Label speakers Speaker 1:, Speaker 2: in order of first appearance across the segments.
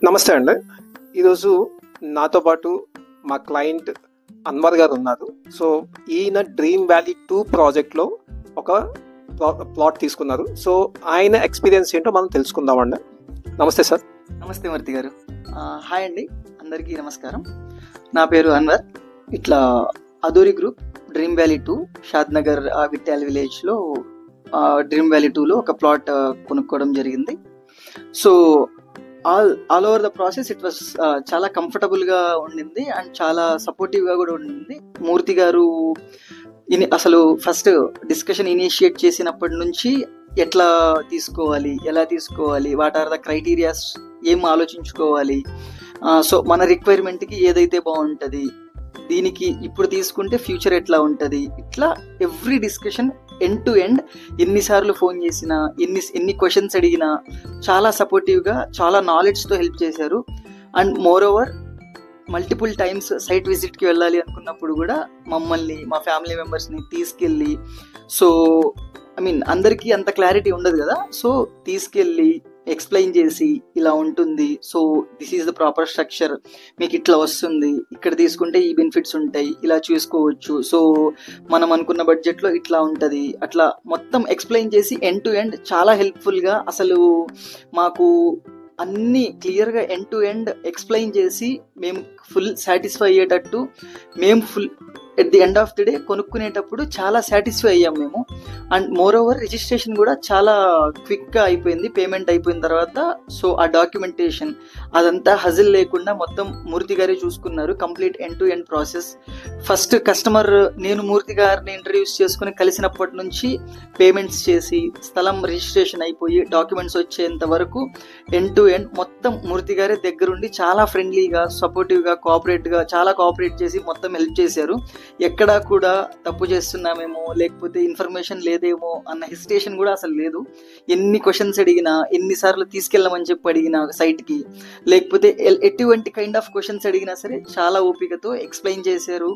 Speaker 1: నమస్తే అండి. ఈరోజు నాతో పాటు మా క్లయింట్ అన్వర్ గారు ఉన్నారు. సో ఈయన డ్రీమ్ వ్యాలీ 2 ప్రాజెక్ట్లో ఒక ప్లాట్ తీసుకున్నారు. సో ఆయన ఎక్స్పీరియన్స్ ఏంటో మనం తెలుసుకుందామండి. నమస్తే సార్.
Speaker 2: నమస్తే మూర్తి గారు. హాయ్ అండి, అందరికీ నమస్కారం. నా పేరు అన్వర్. ఇట్లా అదూరి గ్రూప్ డ్రీమ్ వ్యాలీ 2 షాద్ నగర్ విట్యాల్ విలేజ్లో డ్రీమ్ వ్యాలీ 2లో ఒక ప్లాట్ కొనుక్కోవడం జరిగింది. So all over the process it was చాలా కంఫర్టబుల్గా ఉండింది అండ్ చాలా సపోర్టివ్గా కూడా ఉండింది. మూర్తి గారు అసలు ఫస్ట్ డిస్కషన్ ఇనిషియేట్ చేసినప్పటి నుంచి ఎట్లా తీసుకోవాలి, ఎలా తీసుకోవాలి, వాట్ ఆర్ ద క్రైటీరియాస్, ఏం ఆలోచించుకోవాలి, సో మన రిక్వైర్మెంట్కి ఏదైతే బాగుంటుంది, దీనికి ఇప్పుడు తీసుకుంటే ఫ్యూచర్ ఎట్లా ఉంటుంది, ఇట్లా every discussion end to end ఎన్నిసార్లు ఫోన్ చేసినా ఎన్ని క్వశ్చన్స్ అడిగినా చాలా సపోర్టివ్గా చాలా నాలెడ్జ్తో హెల్ప్ చేశారు. And moreover multiple times site విజిట్కి వెళ్ళాలి అనుకున్నప్పుడు కూడా మమ్మల్ని మా ఫ్యామిలీ మెంబర్స్ని తీసుకెళ్ళి, సో అందరికీ అంత క్లారిటీ ఉండదు కదా, సో తీసుకెళ్ళి ఎక్స్ప్లెయిన్ చేసి ఇలా ఉంటుంది, so this is the proper structure, మీకు ఇట్లా వస్తుంది, ఇక్కడ తీసుకుంటే ఈ బెనిఫిట్స్ ఉంటాయి, ఇలా చూసుకోవచ్చు, సో మనం అనుకున్న బడ్జెట్లో ఇట్లా ఉంటుంది, అట్లా మొత్తం ఎక్స్ప్లెయిన్ చేసి ఎండ్ టు ఎండ్ చాలా హెల్ప్ఫుల్గా అసలు మాకు అన్నీ క్లియర్గా ఎండ్ టు ఎండ్ ఎక్స్ప్లెయిన్ చేసి మేము ఫుల్ సాటిస్ఫై అయ్యేటట్టు, మేము full at the end of the day కొనుక్కునేటప్పుడు చాలా సాటిస్ఫై అయ్యాం మేము. అండ్ మోర్ ఓవర్ రిజిస్ట్రేషన్ కూడా చాలా క్విక్గా అయిపోయింది పేమెంట్ అయిపోయిన తర్వాత. సో ఆ డాక్యుమెంటేషన్ అదంతా హజిల్ లేకుండా మొత్తం మూర్తి గారే చూసుకున్నారు, complete end to end process. First customer నేను మూర్తి గారిని ఇంట్రడ్యూస్ చేసుకుని కలిసినప్పటి నుంచి పేమెంట్స్ చేసి స్థలం రిజిస్ట్రేషన్ అయిపోయి డాక్యుమెంట్స్ వచ్చేంత వరకు ఎండ్ టు ఎండ్ మొత్తం మూర్తి గారే దగ్గరుండి చాలా ఫ్రెండ్లీగా సపోర్టివ్గా కోఆపరేట్గా చాలా కోఆపరేట్ చేసి మొత్తం హెల్ప్ చేశారు. ఎక్కడా కూడా తప్పు చేస్తున్నామేమో లేకపోతే ఇన్ఫర్మేషన్ లేదేమో అన్న హెసిటేషన్ కూడా అసలు లేదు. ఎన్ని క్వశ్చన్స్ అడిగినా, ఎన్నిసార్లు తీసుకెళ్ళమని చెప్పి అడిగినా సైట్కి, లేకపోతే ఎటువంటి కైండ్ ఆఫ్ క్వశ్చన్స్ అడిగినా సరే చాలా ఓపికతో ఎక్స్ప్లెయిన్ చేశారు,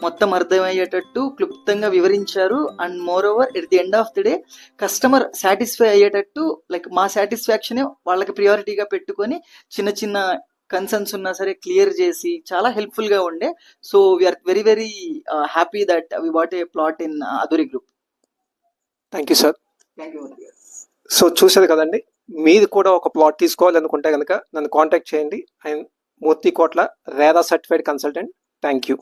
Speaker 2: మొత్తం అర్థమయ్యేటట్టు క్లుప్తంగా వివరించారు. And more over at the end of the day customer satisfy అయ్యేటట్టు, లైక్ మా సాటిస్ఫాక్షనే వాళ్ళకి ప్రియారిటీగా పెట్టుకొని చిన్న చిన్న కన్సర్న్స్ ఉన్నా సరే క్లియర్ చేసి చాలా హెల్ప్ఫుల్గా ఉండే. So we are very very happy that we bought a plot in Aduri group.
Speaker 1: Thank you sir.
Speaker 2: Thank you.
Speaker 1: So చూసారు కదండి, మీరు కూడా ఒక ప్లాట్ తీసుకోవాలనుకుంటే కనుక నన్ను కాంటాక్ట్ చేయండి. అండ్ మూర్తి కోట్ల RERA certified consultant. Thank you.